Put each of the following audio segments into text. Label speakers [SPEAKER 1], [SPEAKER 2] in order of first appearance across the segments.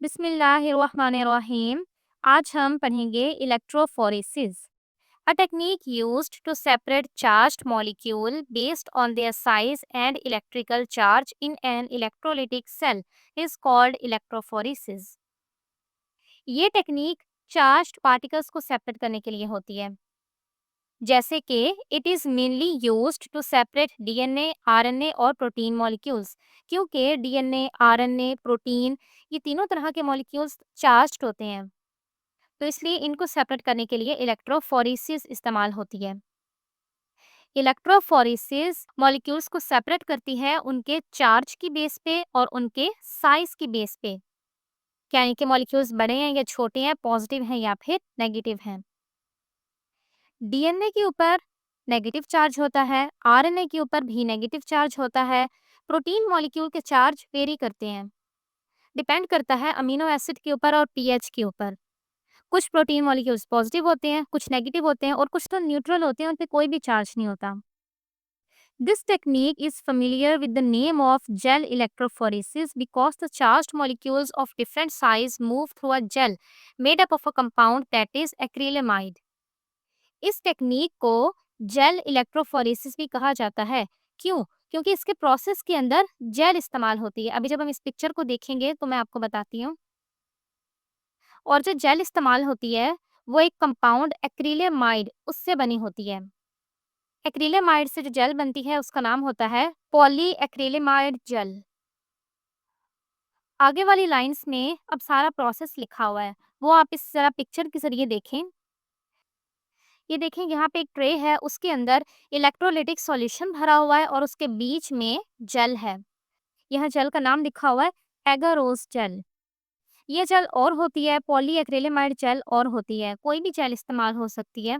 [SPEAKER 1] बिस्मिल्लाहिर्रहमानिर्रहीम। आज हम पढ़ेंगे electrophoresis, a technique used to separate charged molecule based on their size and electrical charge in an electrolytic cell is called electrophoresis. ये technique charged particles को separate करने के लिए होती है, जैसे कि it is mainly used to separate DNA, RNA और प्रोटीन मॉलिक्यूल्स। क्योंकि डीएनए, आरएनए, प्रोटीन ये तीनों तरह के मॉलिक्यूल्स चार्ज्ड होते हैं, तो इसलिए इनको सेपरेट करने के लिए इलेक्ट्रोफोरेसिस इस्तेमाल होती है। इलेक्ट्रोफोरेसिस मॉलिक्यूल्स को सेपरेट करती है उनके चार्ज की बेस पे और उनके साइज की बेस पे, यानी कि मॉलिक्यूल्स बड़े हैं या छोटे हैं, पॉजिटिव हैं या फिर नेगेटिव हैं। डीएनए के ऊपर नेगेटिव चार्ज होता है, आरएनए के ऊपर भी नेगेटिव चार्ज होता है। प्रोटीन मॉलिक्यूल के चार्ज वेरी करते हैं, डिपेंड करता है अमीनो एसिड के ऊपर और पीएच के ऊपर। कुछ प्रोटीन मॉलिक्यूल्स पॉजिटिव होते हैं, कुछ नेगेटिव होते हैं और कुछ तो न्यूट्रल होते हैं, उन पे कोई भी चार्ज नहीं होता। This technique is familiar with the name of gel electrophoresis because the charged molecules of different size move through a gel made up of a compound that is acrylamide. इस technique को gel electrophoresis भी कहा जाता है। क्यों? क्योंकि इसके process के अंदर जेल इस्तेमाल होती है। अभी जब हम इस पिक्चर को देखेंगे तो मैं आपको बताती हूँ। और जो जेल इस्तेमाल होती है वो एक कंपाउंड एक्रिलेमाइड उससे बनी होती है। एक्रिलेमाइड से जो जेल बनती है उसका नाम होता है पॉली एक्रिलेमाइड जेल। आगे वाली लाइंस में अब सारा प्रोसेस लिखा हुआ है, वो आप इस जरा पिक्चर के जरिए देखें। ये देखें, यहाँ पे एक ट्रे है, उसके अंदर इलेक्ट्रोलिटिक सॉल्यूशन भरा हुआ है और उसके बीच में जेल है। यहाँ जेल का नाम लिखा हुआ है एगारोस जेल। ये जेल और होती है, पॉली एक्रिलेमाइड जेल और होती है, कोई भी जेल इस्तेमाल हो सकती है।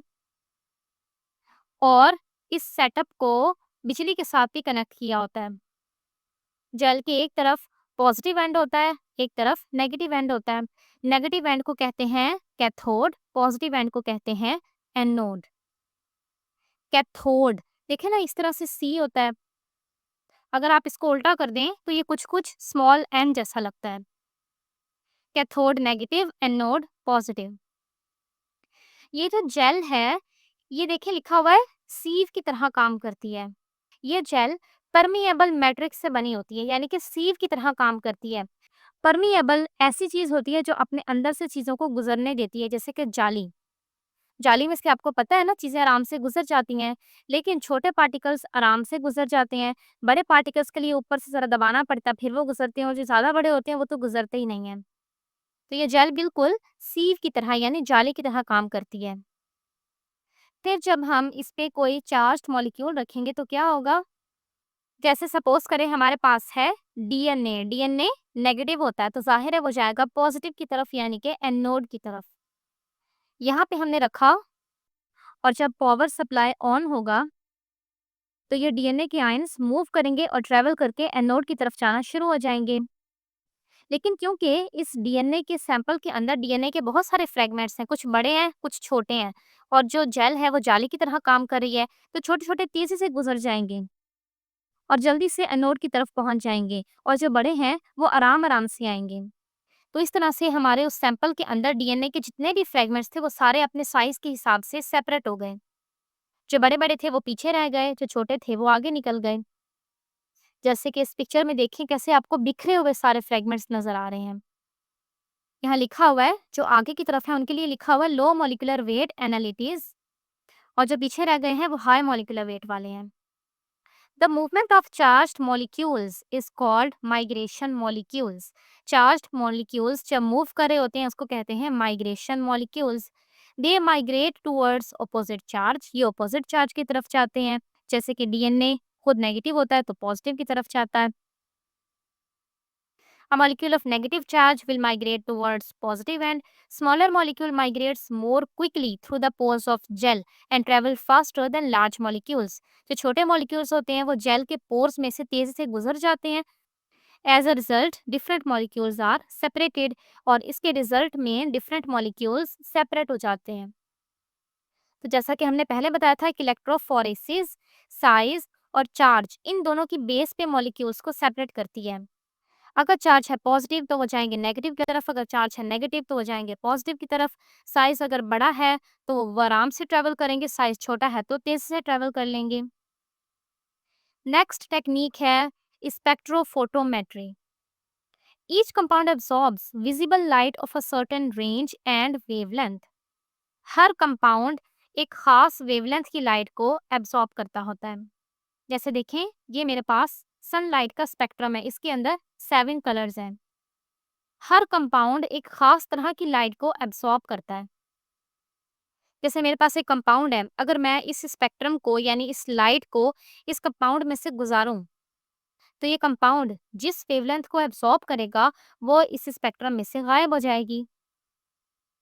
[SPEAKER 1] और इस सेटअप को बिजली के साथ भी कनेक्ट किया होता है। जेल के एक तरफ पॉजिटिव एंड होता है, एक तरफ नेगेटिव एंड होता है। नेगेटिव एंड को कहते हैं कैथोड, पॉजिटिव एंड को कहते हैं एनोड। कैथोड देखें ना, इस तरह से सी होता है, अगर आप इसको उल्टा कर दें तो ये कुछ कुछ स्मॉल एन जैसा लगता है। Cathode negative, anode positive. ये जो जेल है, ये देखिए लिखा हुआ है सीव की तरह काम करती है। ये जेल परमिएबल मैट्रिक्स से बनी होती है, यानी कि सीव की तरह काम करती है। परमिएबल ऐसी चीज होती है जो अपने अंदर से चीजों को गुजरने देती है, जैसे कि जाली। जाली में से आपको पता है ना, चीजें आराम से गुजर जाती हैं, लेकिन छोटे पार्टिकल्स आराम से गुजर जाते हैं। बड़े पार्टिकल्स के लिए ऊपर से जरा दबाना पड़ता है, फिर वो गुजरते हैं, और जो ज्यादा बड़े होते हैं वो तो गुजरते ही नहीं है। तो ये जेल बिल्कुल सीव की तरह यानी जाली की तरह काम करती है। फिर जब हम इस पे कोई चार्ज्ड मॉलिक्यूल रखेंगे तो क्या होगा? जैसे सपोज करें हमारे पास है डीएनए। डीएनए नेगेटिव होता है तो जाहिर है वो जाएगा पॉजिटिव की तरफ, यानी कि एनोड की तरफ। यहाँ पे हमने रखा, और जब पावर सप्लाई ऑन होगा तो ये डीएनए के आयंस मूव करेंगे और ट्रेवल करके एनोड की तरफ जाना शुरू हो जाएंगे। लेकिन क्योंकि इस डीएनए के सैंपल के अंदर डीएनए के बहुत सारे फ्रेगमेंट्स हैं, कुछ बड़े हैं कुछ छोटे हैं, और जो जेल है वो जाली की तरह काम कर रही है, तो छोटे छोटे तेजी से गुजर जाएंगे और जल्दी से एनोड की तरफ पहुंच जाएंगे, और जो बड़े हैं वो आराम आराम से आएंगे। तो इस तरह से हमारे उस सैंपल के अंदर डीएनए के जितने भी फ्रेगमेंट्स थे वो सारे अपने साइज के हिसाब से सेपरेट हो गए। जो बड़े बड़े थे वो पीछे रह गए, जो छोटे थे वो आगे निकल गए। जैसे कि इस पिक्चर में देखिए कैसे आपको बिखरे हुए सारे फ्रेगमेंट्स नजर आ रहे हैं। यहाँ लिखा हुआ है, जो आगे की तरफ है उनके लिए लिखा हुआ है लो मॉलिक्यूलर वेट एनालिटिस, और जो पीछे रह गए हैं वो हाई मॉलिक्यूलर वेट वाले हैं। The movement of charged molecules is called migration molecules. Charged molecules जब मूव कर रहे होते हैं उसको कहते हैं migration molecules. They migrate towards opposite charge, ये ऑपोजिट चार्ज की तरफ जाते हैं। जैसे कि डीएनए खुद नेगेटिव होता है तो पॉजिटिव की तरफ जाता है। A molecule of negative charge will migrate towards positive, and smaller molecule migrates more quickly through the pores of gel and travel faster than large molecules. जो छोटे molecules होते हैं वो जेल के pores में से तेजी से गुजर जाते हैं। As a result, different molecules are separated, और इसके रिजल्ट में different molecules separate हो जाते हैं। तो जैसा कि हमने पहले बताया था कि इलेक्ट्रोफोरेसिस साइज और चार्ज इन दोनों की बेस पे मॉलिक्यूल्स को सेपरेट करती है। अगर चार्ज है पॉजिटिव तो वो जाएंगे नेगेटिव की तरफ, अगर चार्ज है नेगेटिव तो वो जाएंगे पॉजिटिव की तरफ। साइज अगर बड़ा है तो वो आराम से ट्रेवल करेंगे, साइज छोटा है तो तेजी से ट्रेवल कर लेंगे। नेक्स्ट टेक्निक है spectrophotometry. Each compound absorbs visible light of a certain range and wavelength. हर कंपाउंड एक खास वेवलेंथ की लाइट को एब्सॉर्ब करता होता है। जैसे देखें, ये मेरे पास सनलाइट का स्पेक्ट्रम है, इसके अंदर 7 कलर्स हैं। हर कंपाउंड एक खास तरह की लाइट को एब्सॉर्ब करता है। जैसे मेरे पास एक कंपाउंड है, अगर मैं इस स्पेक्ट्रम को यानी इस लाइट को इस कंपाउंड में से गुजारूं, तो ये कंपाउंड जिस वेवलेंथ को एब्सॉर्ब करेगा वो इस स्पेक्ट्रम में से गायब हो जाएगी,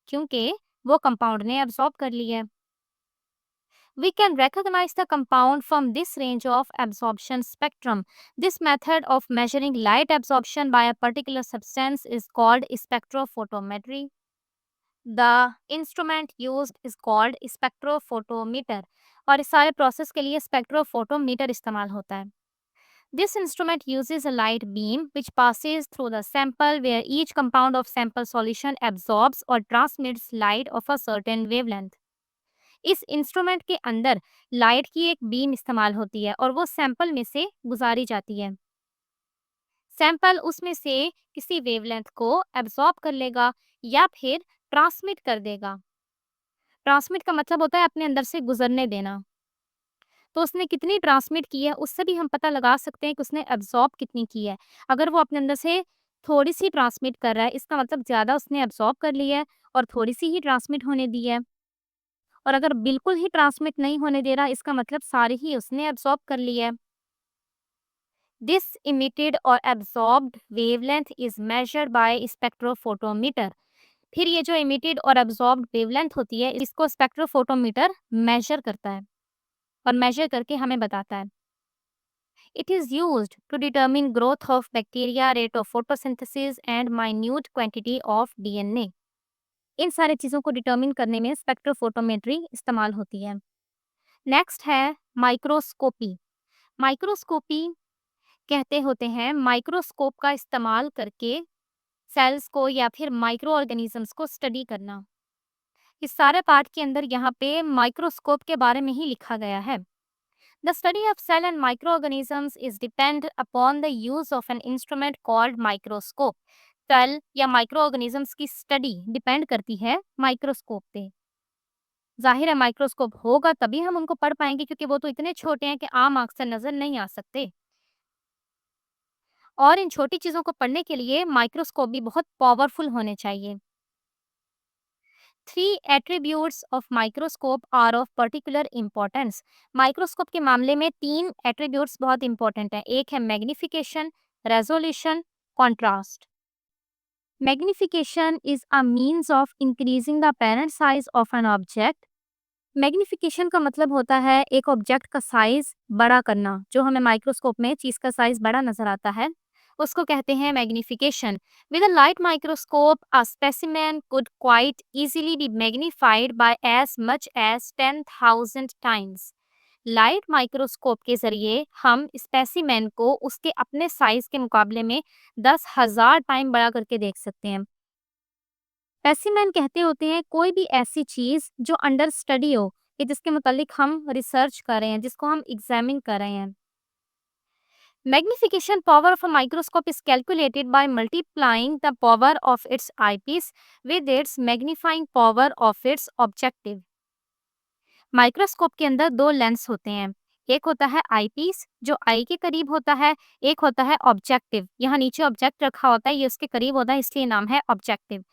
[SPEAKER 1] क्योंकि वो कंपाउंड ने एब्सॉर्ब कर लिया है। We can recognize the compound from this range of absorption spectrum. This method of measuring light absorption by a particular substance is called spectrophotometry. The instrument used is called spectrophotometer. और इस सारे process के लिए spectrophotometer इस्तेमाल होता है। This instrument uses a light beam which passes through the sample where each compound of sample solution absorbs or transmits light of a certain wavelength. इस instrument के अंदर लाइट की एक बीम इस्तेमाल होती है और वो सैंपल में से गुजारी जाती है। सैंपल उसमें से किसी वेवलेंथ को एब्सॉर्ब कर लेगा या फिर ट्रांसमिट कर देगा। ट्रांसमिट का मतलब होता है अपने अंदर से गुजरने देना। तो उसने कितनी ट्रांसमिट की है उससे भी हम पता लगा सकते हैं कि उसने एब्सॉर्ब कितनी की है। अगर वो अपने अंदर से थोड़ी सी ट्रांसमिट कर रहा है, इसका मतलब ज़्यादा उसने एब्सॉर्ब कर लिया है और थोड़ी सी ही ट्रांसमिट होने दी है। और अगर बिल्कुल ही ट्रांसमिट नहीं होने दे रहा, इसका मतलब सारी ही उसने एब्सॉर्ब कर ली है। दिस इमिटेड और absorbed wavelength is measured by spectrophotometer. फिर ये जो इमिटेड और एब्सॉर्ब्ड वेवलेंथ होती है, इसको स्पेक्ट्रोफोटोमीटर मेजर करता है और मेजर करके हमें बताता है। It is used to determine growth of bacteria, rate of photosynthesis and minute quantity of DNA. इन सारी चीज़ों को डिटरमिन करने में स्पेक्ट्रोफोटोमेट्री इस्तेमाल होती है। नेक्स्ट है माइक्रोस्कोपी। माइक्रोस्कोपी कहते होते हैं माइक्रोस्कोप का इस्तेमाल करके सेल्स को या फिर माइक्रो ऑर्गेनिजम्स को स्टडी करना। इस सारे पार्ट के अंदर यहाँ पे माइक्रोस्कोप के बारे में ही लिखा गया है। The study of cell and microorganisms is depend upon the use of an instrument called microscope. Cell या माइक्रो ऑर्गेनिजम्स की स्टडी डिपेंड करती है माइक्रोस्कोप पे। जाहिर है माइक्रोस्कोप होगा तभी हम उनको पढ़ पाएंगे, क्योंकि वो तो इतने छोटे हैं कि आम आंख से नजर नहीं आ सकते। और इन छोटी चीजों को पढ़ने के लिए माइक्रोस्कोप भी बहुत पावरफुल होने चाहिए। 3 attributes of microscope are of particular importance. Microscope के मामले में 3 एट्रीब्यूट्स बहुत इंपॉर्टेंट हैं। एक है magnification, resolution, contrast. Magnification is a means of increasing the apparent size of an object. Magnification का मतलब होता है एक ऑब्जेक्ट का साइज बड़ा करना। जो हमें माइक्रोस्कोप में चीज का साइज बड़ा नजर आता है उसको कहते हैं magnification. With a light microscope a specimen could quite easily be magnified by as much as 10,000 times. Light microscope के जरिए हम स्पेसिमेन को उसके अपने साइज के मुकाबले में 10,000 टाइम बड़ा करके देख सकते हैं। स्पेसिमेन कहते होते हैं कोई भी ऐसी चीज जो अंडर स्टडी हो, कि जिसके मुतालिक हम रिसर्च कर रहे हैं, जिसको हम एग्जामिन कर रहे हैं। Magnification power of a microscope is calculated by multiplying the power of its eyepiece with its magnifying power of its objective. Microscope के अंदर 2 लेंस होते हैं। एक होता है आईपीस जो आई के करीब होता है, एक होता है ऑब्जेक्टिव। यहाँ नीचे ऑब्जेक्ट रखा होता है, ये उसके करीब होता है इसलिए नाम है ऑब्जेक्टिव।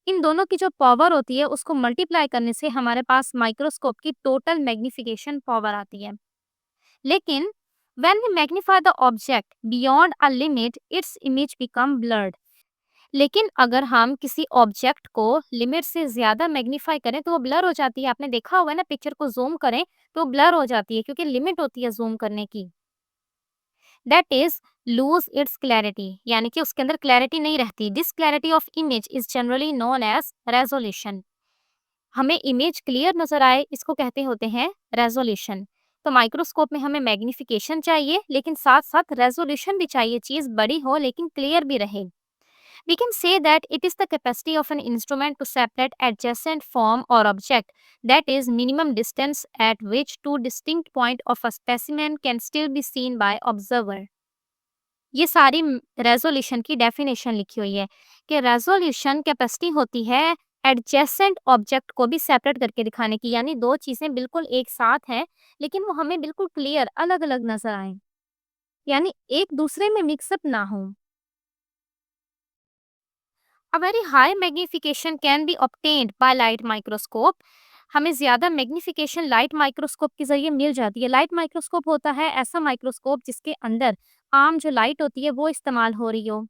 [SPEAKER 1] इन दोनों की जो पावर होती है उसको मल्टीप्लाई करने से हमारे पास माइक्रोस्कोप की टोटल मैग्निफिकेशन पावर आती है। लेकिन when we magnify the object beyond a limit, its image become blurred. लेकिन अगर हम किसी ऑब्जेक्ट को लिमिट से ज्यादा मैग्नीफाई करें तो वो ब्लर हो जाती है। आपने देखा होगा ना, पिक्चर को जूम करें तो ब्लर हो जाती है क्योंकि लिमिट होती है जूम करने की। That is lose its clarity, यानी कि उसके अंदर क्लैरिटी नहीं रहती। This clarity of image is generally known as resolution. हमें इमेज क्लियर नजर आए इसको कहते होते हैं रेजोल्यूशन। तो माइक्रोस्कोप में हमें मैग्निफिकेशन चाहिए, लेकिन साथ साथ रेजोल्यूशन भी चाहिए, चीज बड़ी हो लेकिन क्लियर भी रहे। We can say that it is the capacity of an instrument to separate adjacent form or object, that is minimum distance at which two distinct point of a specimen can still be seen by observer। ये सारी resolution की definition लिखी हुई है कि resolution capacity होती है adjacent object को भी सेपरेट करके दिखाने की, यानी दो चीजें बिल्कुल एक साथ हैं लेकिन वो हमें बिल्कुल क्लियर अलग अलग नजर आए, यानी एक दूसरे में मिक्सअप ना हो। A very high magnification can be obtained by light microscope। हमें ज्यादा मैग्निफिकेशन लाइट माइक्रोस्कोप के जरिए मिल जाती है। लाइट माइक्रोस्कोप होता है ऐसा माइक्रोस्कोप जिसके अंदर आम जो लाइट होती है वो इस्तेमाल हो रही हो,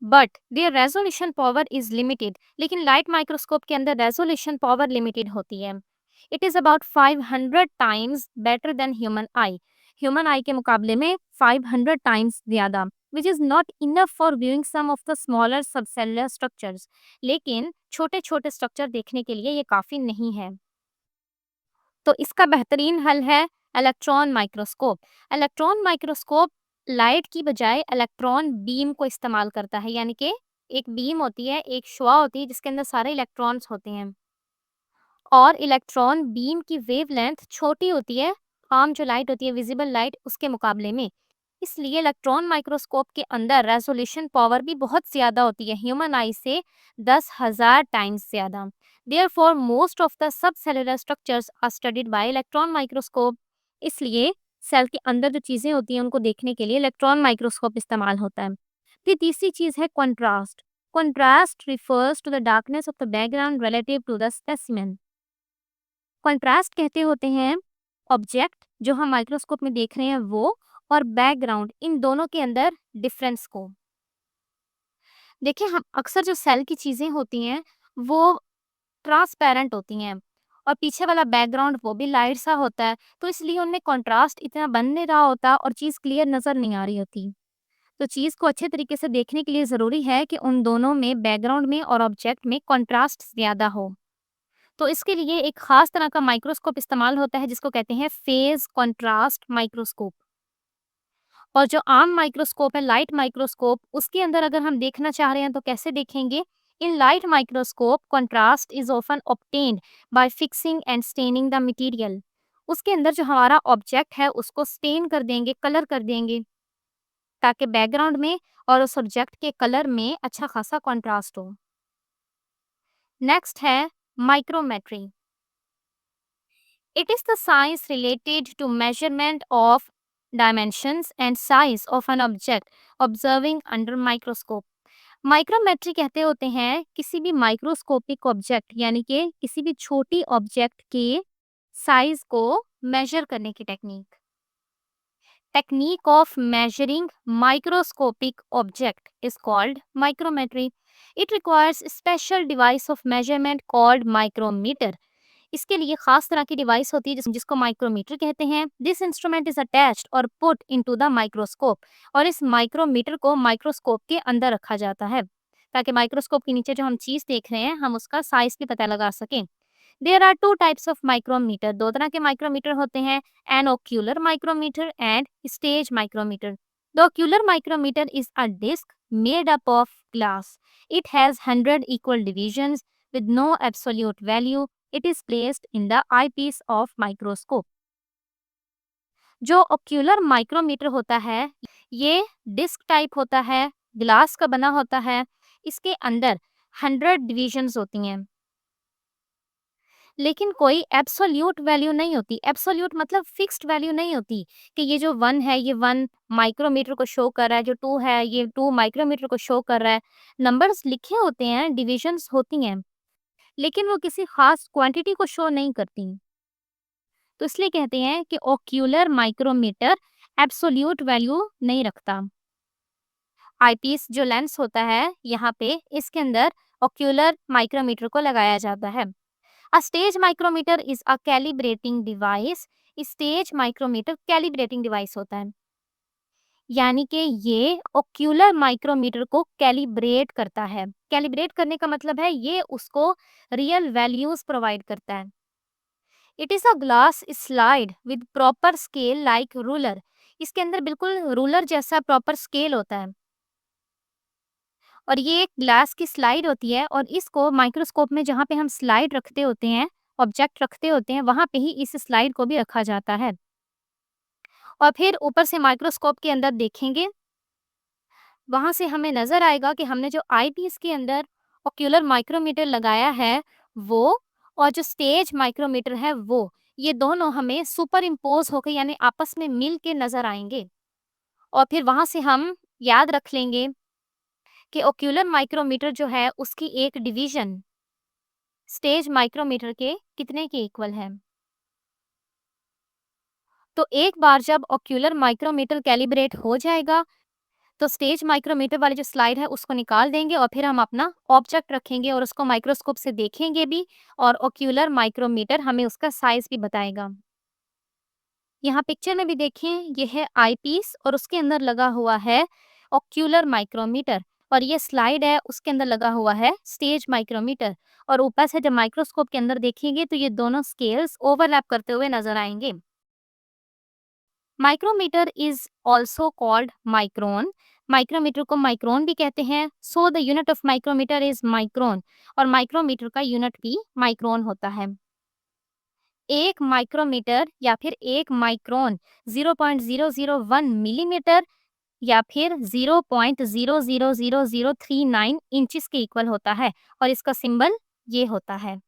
[SPEAKER 1] but their resolution power is limited. लेकिन लाइट माइक्रोस्कोप के अंदर रेजोल्यूशन पावर लिमिटेड होती है। It is about 500 times better than human eye के मुकाबले में 500 टाइम्स ज्यादा, which is not enough for viewing some of the smaller subcellular structures. लेकिन छोटे छोटे स्ट्रक्चर देखने के लिए ये काफी नहीं है। तो इसका बेहतरीन हल है electron microscope. Electron microscope light की बजाय इलेक्ट्रॉन बीम को इस्तेमाल करता है, यानी कि एक बीम होती है, एक शुआ होती है जिसके अंदर सारे इलेक्ट्रॉन्स होते हैं, और इलेक्ट्रॉन बीम की वेवलेंथ छोटी होती है आम जो लाइट होती है विजिबल लाइट उसके मुकाबले में। इसलिए इलेक्ट्रॉन माइक्रोस्कोप के अंदर रेजोल्यूशन पावर भी बहुत ज़्यादा होती है, ह्यूमन आई से 10,000 टाइम्स ज़्यादा। Therefore most of the subcellular structures are studied by electron microscope. इसलिए सेल के अंदर जो चीज़ें होती हैं उनको देखने के लिए इलेक्ट्रॉन माइक्रोस्कोप इस्तेमाल होता है। फिर तीसरी चीज़ है contrast. Contrast refers to the darkness of the background relative to the specimen. Contrast कहते होते हैं ऑब्जेक्ट जो हम माइक्रोस्कोप में देख रहे हैं वो, और बैकग्राउंड, इन दोनों के अंदर डिफरेंस को। देखिए हम अक्सर जो सेल की चीज़ें होती हैं वो ट्रांसपेरेंट होती हैं और पीछे वाला बैकग्राउंड वो भी लाइट सा होता है, तो इसलिए उनमें कंट्रास्ट इतना बन नहीं रहा होता और चीज़ क्लियर नज़र नहीं आ रही होती। तो चीज़ को अच्छे तरीके से देखने के लिए ज़रूरी है कि उन दोनों में, बैकग्राउंड में और ऑब्जेक्ट में, कंट्रास्ट ज़्यादा हो। तो इसके लिए एक खास तरह का माइक्रोस्कोप इस्तेमाल होता है जिसको कहते हैं फेज कंट्रास्ट माइक्रोस्कोप। और जो आम माइक्रोस्कोप है लाइट माइक्रोस्कोप, उसके अंदर अगर हम देखना चाह रहे हैं तो कैसे देखेंगे? In light microscope contrast is often obtained by fixing and staining the material. उसके अंदर जो हमारा ऑब्जेक्ट है उसको स्टेन कर देंगे, कलर कर देंगे, ताकि बैकग्राउंड में और उस ऑब्जेक्ट के कलर में अच्छा खासा कंट्रास्ट हो। नेक्स्ट है micrometry. It is the science related to measurement of dimensions and size of an object observing under microscope। Micrometry कहते होते हैं किसी भी माइक्रोस्कोपिक ऑब्जेक्ट यानी कि किसी भी छोटी ऑब्जेक्ट के साइज को मेजर करने की technique. Technique of measuring microscopic object is called micrometry। It requires a special device of measurement called micrometer। इसके लिए खास तरह की डिवाइस होती है जिसको माइक्रोमीटर कहते हैं। दिस इंस्ट्रूमेंट इज अटैच्ड और पुट इनटू द माइक्रोस्कोप। और इस माइक्रोमीटर को माइक्रोस्कोप के अंदर रखा जाता है ताकि माइक्रोस्कोप के नीचे जो हम चीज़ देख रहे हैं हम उसका साइज भी पता लगा सकें। There are two types of micrometer. दो तरह के माइक्रोमीटर होते हैं, an ocular micrometer and stage micrometer. The ocular micrometer is a disc made up of glass. It has 100 equal divisions with no absolute value। It is placed in the eyepiece of microscope। जो ocular micrometer होता है ये disc type होता है, glass का बना होता है। इसके अंदर 100 डिविजन्स होती हैं लेकिन कोई एब्सोल्यूट वैल्यू नहीं होती। एब्सोल्यूट मतलब फिक्स्ड वैल्यू नहीं होती कि ये जो 1 है ये 1 माइक्रोमीटर को शो कर रहा है, जो 2 है ये 2 माइक्रोमीटर को शो कर रहा है। नंबर्स लिखे होते हैं, डिविजन्स होती हैं, लेकिन वो किसी खास क्वांटिटी को शो नहीं करती। तो इसलिए कहते हैं कि ओक्यूलर माइक्रोमीटर एब्सोल्यूट वैल्यू नहीं रखता। आईपीस जो लेंस होता है यहाँ पे इसके अंदर ओक्यूलर माइक्रोमीटर को लगाया जाता है। A stage micrometer is a calibrating device. Stage micrometer calibrating device होता है, यानी कि ये ओक्यूलर माइक्रोमीटर को कैलिब्रेट करता है। कैलिब्रेट करने का मतलब है ये उसको रियल वैल्यूज प्रोवाइड करता है। It is a glass slide with proper scale like ruler. इसके अंदर बिल्कुल रूलर जैसा प्रॉपर स्केल होता है और ये एक ग्लास की स्लाइड होती है और इसको माइक्रोस्कोप में जहाँ पे हम स्लाइड रखते होते हैं, ऑब्जेक्ट रखते होते हैं, वहाँ पे ही इस स्लाइड को भी रखा जाता है। और फिर ऊपर से माइक्रोस्कोप के अंदर देखेंगे, वहाँ से हमें नज़र आएगा कि हमने जो आईपीस के अंदर ओक्यूलर माइक्रोमीटर लगाया है वो, और जो स्टेज माइक्रोमीटर है वो, ये दोनों हमें सुपर इम्पोज होकर यानी आपस में मिल के नज़र आएंगे। और फिर वहाँ से हम याद रख लेंगे कि ओक्यूलर माइक्रोमीटर जो है उसकी एक डिवीजन स्टेज माइक्रोमीटर के कितने के इक्वल है। तो एक बार जब ओक्यूलर माइक्रोमीटर कैलिब्रेट हो जाएगा तो स्टेज माइक्रोमीटर वाली जो स्लाइड है उसको निकाल देंगे और फिर हम अपना ऑब्जेक्ट रखेंगे और उसको माइक्रोस्कोप से देखेंगे भी, और ओक्यूलर माइक्रोमीटर हमें उसका साइज भी बताएगा। यहाँ पिक्चर में भी देखें, ये है आईपीस और उसके अंदर लगा हुआ है ओक्यूलर माइक्रोमीटर, और ये स्लाइड है उसके अंदर लगा हुआ है स्टेज माइक्रोमीटर। और ऊपर से जब माइक्रोस्कोप के अंदर देखेंगे तो ये दोनों स्केल्स ओवरलैप करते हुए नजर आएंगे। Micrometer is also called micron. Micrometer को माइक्रोन भी कहते हैं। So the unit of micrometer is micron, और माइक्रोमीटर का यूनिट भी माइक्रोन होता है। एक माइक्रोमीटर या फिर एक माइक्रोन 0.001 मिलीमीटर या फिर 0.000039 इंचेस के इक्वल होता है, और इसका सिंबल ये होता है।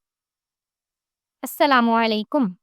[SPEAKER 1] अस्सलामुअलैकुम।